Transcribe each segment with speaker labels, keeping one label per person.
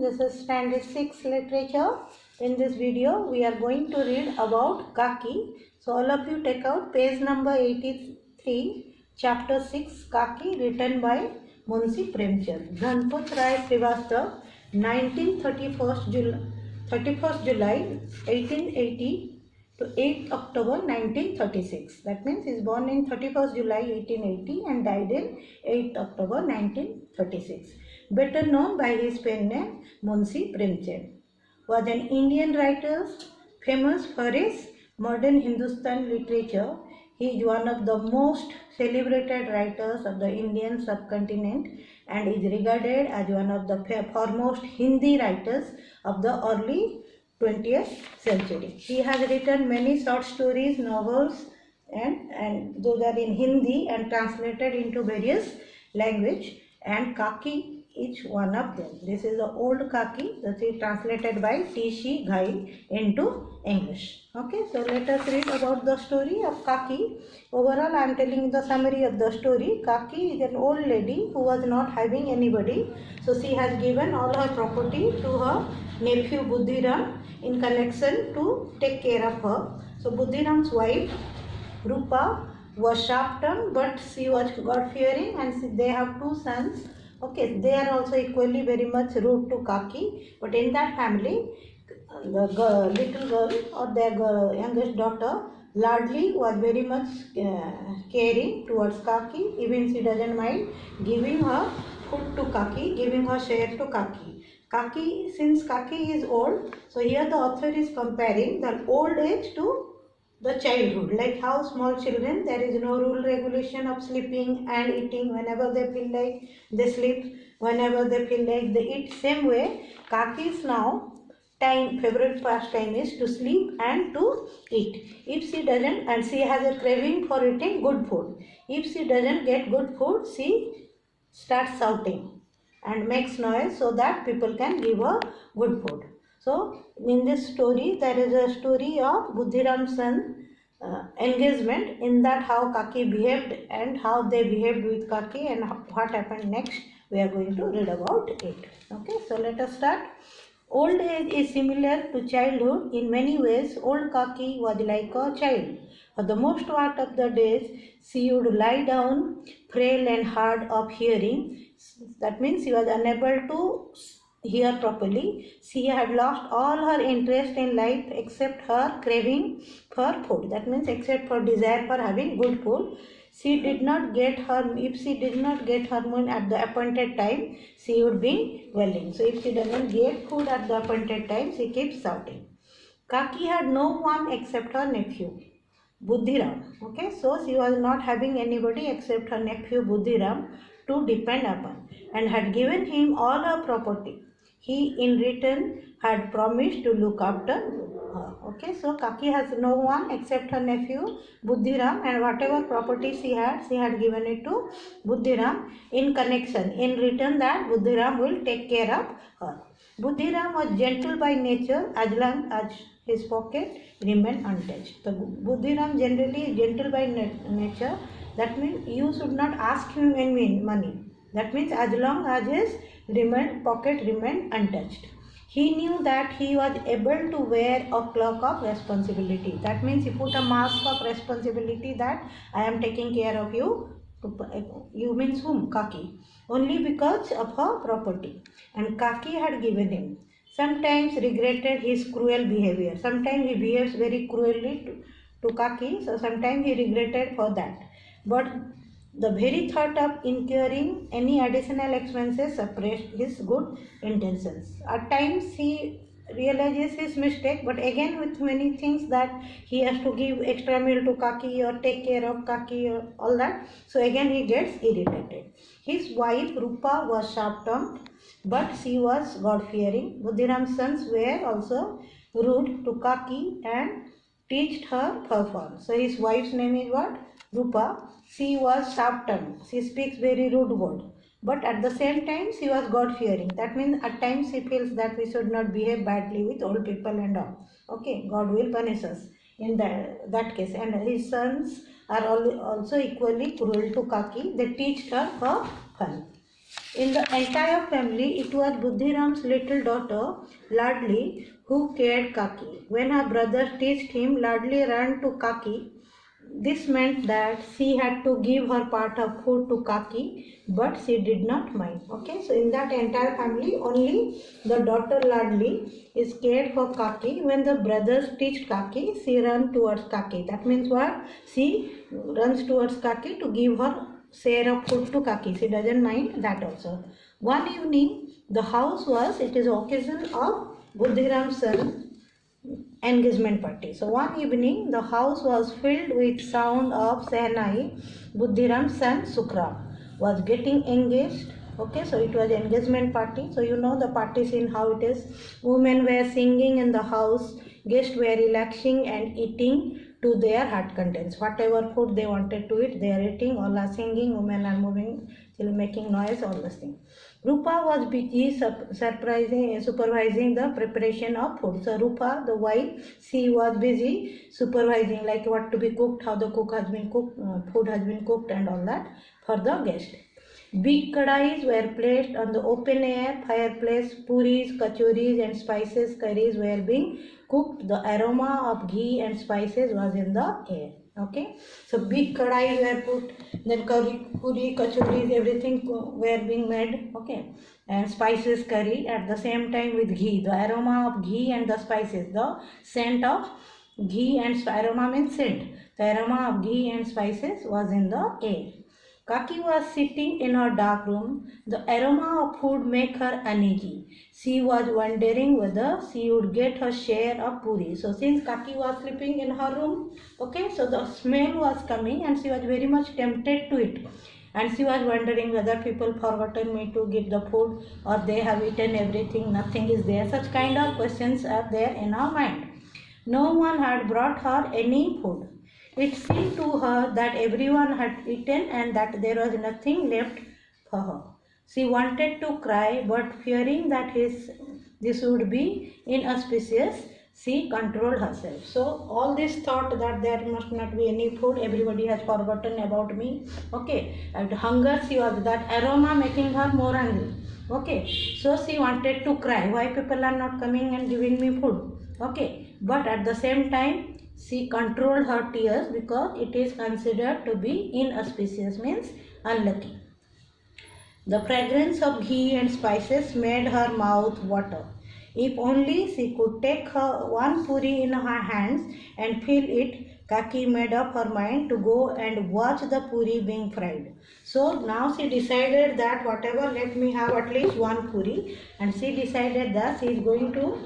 Speaker 1: This is standard 6 literature. In this video, we are going to read about Kaki. So all of you take out page number 83, chapter 6, Kaki, written by Munshi Premchand. Dhanput Rai Srivastava, 31st July 1880 to 8th October 1936. That means he is born in 31st July 1880 and died in 8th October 1936. Better known by his pen name Munshi Premchand. Was an Indian writer famous for his modern Hindustan literature. He is one of the most celebrated writers of the Indian subcontinent and is regarded as one of the foremost Hindi writers of the early 20th century. He has written many short stories, novels, and those are in Hindi and translated into various languages, and Kaki is one of them. This is the old Kaki that is translated by T.C. Ghai into English. Okay, so let us read about the story of Kaki. Overall, I am telling the summary of the story. Kaki is an old lady who was not having anybody, so she has given all her property to her nephew Buddhiram in connection to take care of her. So Buddhiram's wife Rupa was sharp-tongued, but she was God-fearing, and they have two sons. Okay, they are also equally very much rude to Kaki, but in that family, the little girl or their youngest daughter, Ladli, was very much caring towards Kaki. Even she doesn't mind giving her food to Kaki, giving her share to Kaki. Kaki, since Kaki is old, so here the author is comparing the old age to the childhood, like how small children, there is no rule regulation of sleeping and eating. Whenever they feel like they sleep, whenever they feel like they eat. Same way, Kaki's now favorite pastime is to sleep and to eat. If she doesn't, and she has a craving for eating good food, if she doesn't get good food, she starts shouting and makes noise so that people can give her good food. So in this story, there is a story of Buddhiram's son engagement, in that how Kaki behaved and how they behaved with Kaki and what happened next. We are going to read about it. Okay, so let us start. Old age is similar to childhood. In many ways, old Kaki was like a child. For the most part of the days, she would lie down, frail and hard of hearing. That means she was unable to hear properly. She had lost all her interest in life except her craving for food. That means except for desire for having good food. She did not get her, if she did not get her moon at the appointed time, she would be welling. So if she doesn't get food at the appointed time, she keeps shouting. Kaki had no one except her nephew Buddhiram. Okay, so she was not having anybody except her nephew Buddhiram to depend upon, and had given him all her property. He in return had promised to look after her. Okay, so Kaki has no one except her nephew Buddhiram, and whatever property she had given it to Buddhiram in connection, in return that Buddhiram will take care of her. Buddhiram was gentle by nature as long as his pocket remained untouched. So Buddhiram generally is gentle by nature. That means you should not ask him any money. That means as long as his pocket remained untouched. He knew that he was able to wear a cloak of responsibility. That means he put a mask of responsibility that I am taking care of you. You means whom? Kaki. Only because of her property. And Kaki had given him. Sometimes regretted his cruel behavior. Sometimes he behaves very cruelly to Kaki. So sometimes he regretted for that. But the very thought of incurring any additional expenses suppressed his good intentions. At times he realizes his mistake, but again with many things that he has to give extra meal to Kaki or take care of Kaki or all that. So again he gets irritated. His wife Rupa was sharp-tongued, but she was God-fearing. Buddhiram's sons were also rude to Kaki and teached her perform. So his wife's name is what? Rupa. She was sharp-tongued. She speaks very rude word. But at the same time, she was God-fearing. That means at times she feels that we should not behave badly with old people and all. Okay, God will punish us in that case. And his sons are also equally cruel to Kaki. They teached her for fun. In the entire family, it was Buddhiram's little daughter, Ladli, who cared Kaki. When her brother teased him, Ladli ran to Kaki. This meant that she had to give her part of food to Kaki, but she did not mind. Okay, so in that entire family, only the daughter Ladli is cared for Kaki. When the brothers teased Kaki, she ran towards Kaki. That means what? She runs towards Kaki to give her share of food to Kaki. She doesn't mind that also. One evening, the house was, it is occasion of Buddhiram's son engagement party. So one evening, the house was filled with sound of Sehnai. Buddhiram's son Sukram was getting engaged. Okay, so it was engagement party. So you know the party scene how it is. Women were singing in the house. Guests were relaxing and eating to their heart contents. Whatever food they wanted to eat, they are eating. All are singing. Women are moving, still making noise. All those things. Rupa was busy supervising the preparation of food. So Rupa, the wife, she was busy supervising like what to be cooked, how the cook has been cooked, food has been cooked and all that for the guest. Big kadais were placed on the open air fireplace. Puris, kachoris and spices curries were being cooked. The aroma of ghee and spices was in the air. Okay, so big kadais were put, then curry, puri, kachoris, everything were being made. Okay, and spices curry at the same time with ghee. The aroma of ghee and the spices, the scent of ghee and aroma means scent. The aroma of ghee and spices was in the air. Kaki was sitting in her dark room. The aroma of food made her uneasy. She was wondering whether she would get her share of puri. So since Kaki was sleeping in her room, okay, so the smell was coming and she was very much tempted to eat. And she was wondering whether people forgotten me to give the food or they have eaten everything, nothing is there. Such kind of questions are there in her mind. No one had brought her any food. It seemed to her that everyone had eaten and that there was nothing left for her. She wanted to cry, but fearing that this would be inauspicious, she controlled herself. So all this thought that there must not be any food, everybody has forgotten about me. Okay, and hunger, she was that aroma making her more angry. Okay, so she wanted to cry. Why people are not coming and giving me food? Okay, but at the same time, she controlled her tears because it is considered to be inauspicious, means unlucky. The fragrance of ghee and spices made her mouth water. If only she could take her one puri in her hands and feel it, Kaki made up her mind to go and watch the puri being fried. So now she decided that whatever, let me have at least one puri, and she decided that she is going to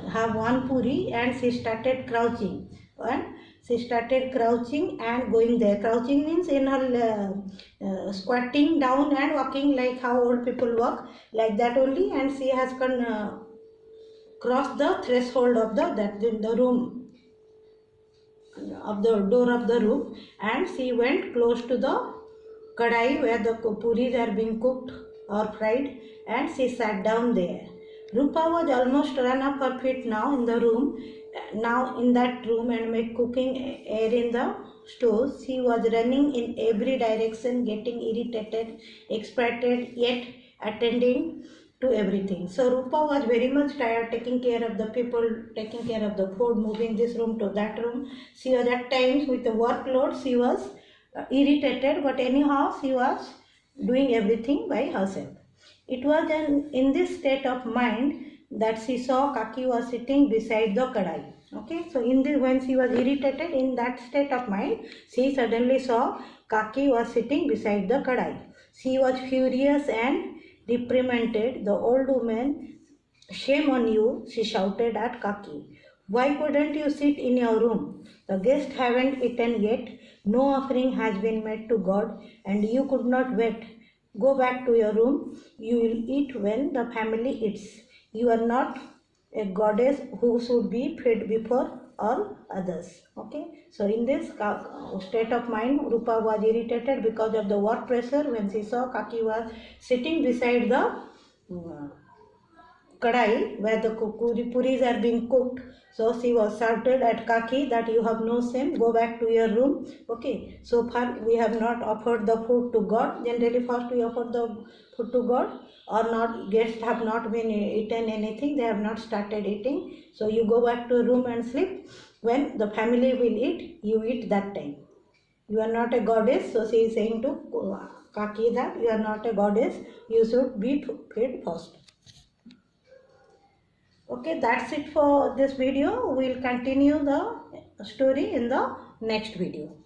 Speaker 1: have one puri, and she started crouching. And she started crouching and going there. Crouching means in her squatting down and walking like how old people walk, like that only. And she has crossed the threshold of the room, of the door of the room, and she went close to the kadai where the puris are being cooked or fried, and she sat down there. Rupa was almost run up her feet now in the room, now in that room, and make cooking air in the stove. She was running in every direction, getting irritated, excited, yet attending to everything. So Rupa was very much tired, taking care of the people, taking care of the food, moving this room to that room. She was at times with the workload, she was irritated, but anyhow she was doing everything by herself. It was in this state of mind that she saw Kaki was sitting beside the kadai. Okay, so when she was irritated, in that state of mind, she suddenly saw Kaki was sitting beside the kadai. She was furious and reprimanded the old woman. "Shame on you," she shouted at Kaki. "Why couldn't you sit in your room? The guests haven't eaten yet. No offering has been made to God, and you could not wait. Go back to your room. You will eat when the family eats. You are not a goddess who should be fed before all others." Okay, so in this state of mind, Rupa was irritated because of the work pressure. When she saw Kaki was sitting beside the kadai where the puris are being cooked. So she was shouted at Kaki that you have no shame, go back to your room. Okay, so far we have not offered the food to God. Generally first we offer the food to God, or not, guests have not been eaten anything, they have not started eating. So you go back to your room and sleep. When the family will eat, you eat that time. You are not a goddess, so she is saying to Kaki that you are not a goddess, you should be fed first. Okay, that's it for this video. We'll continue the story in the next video.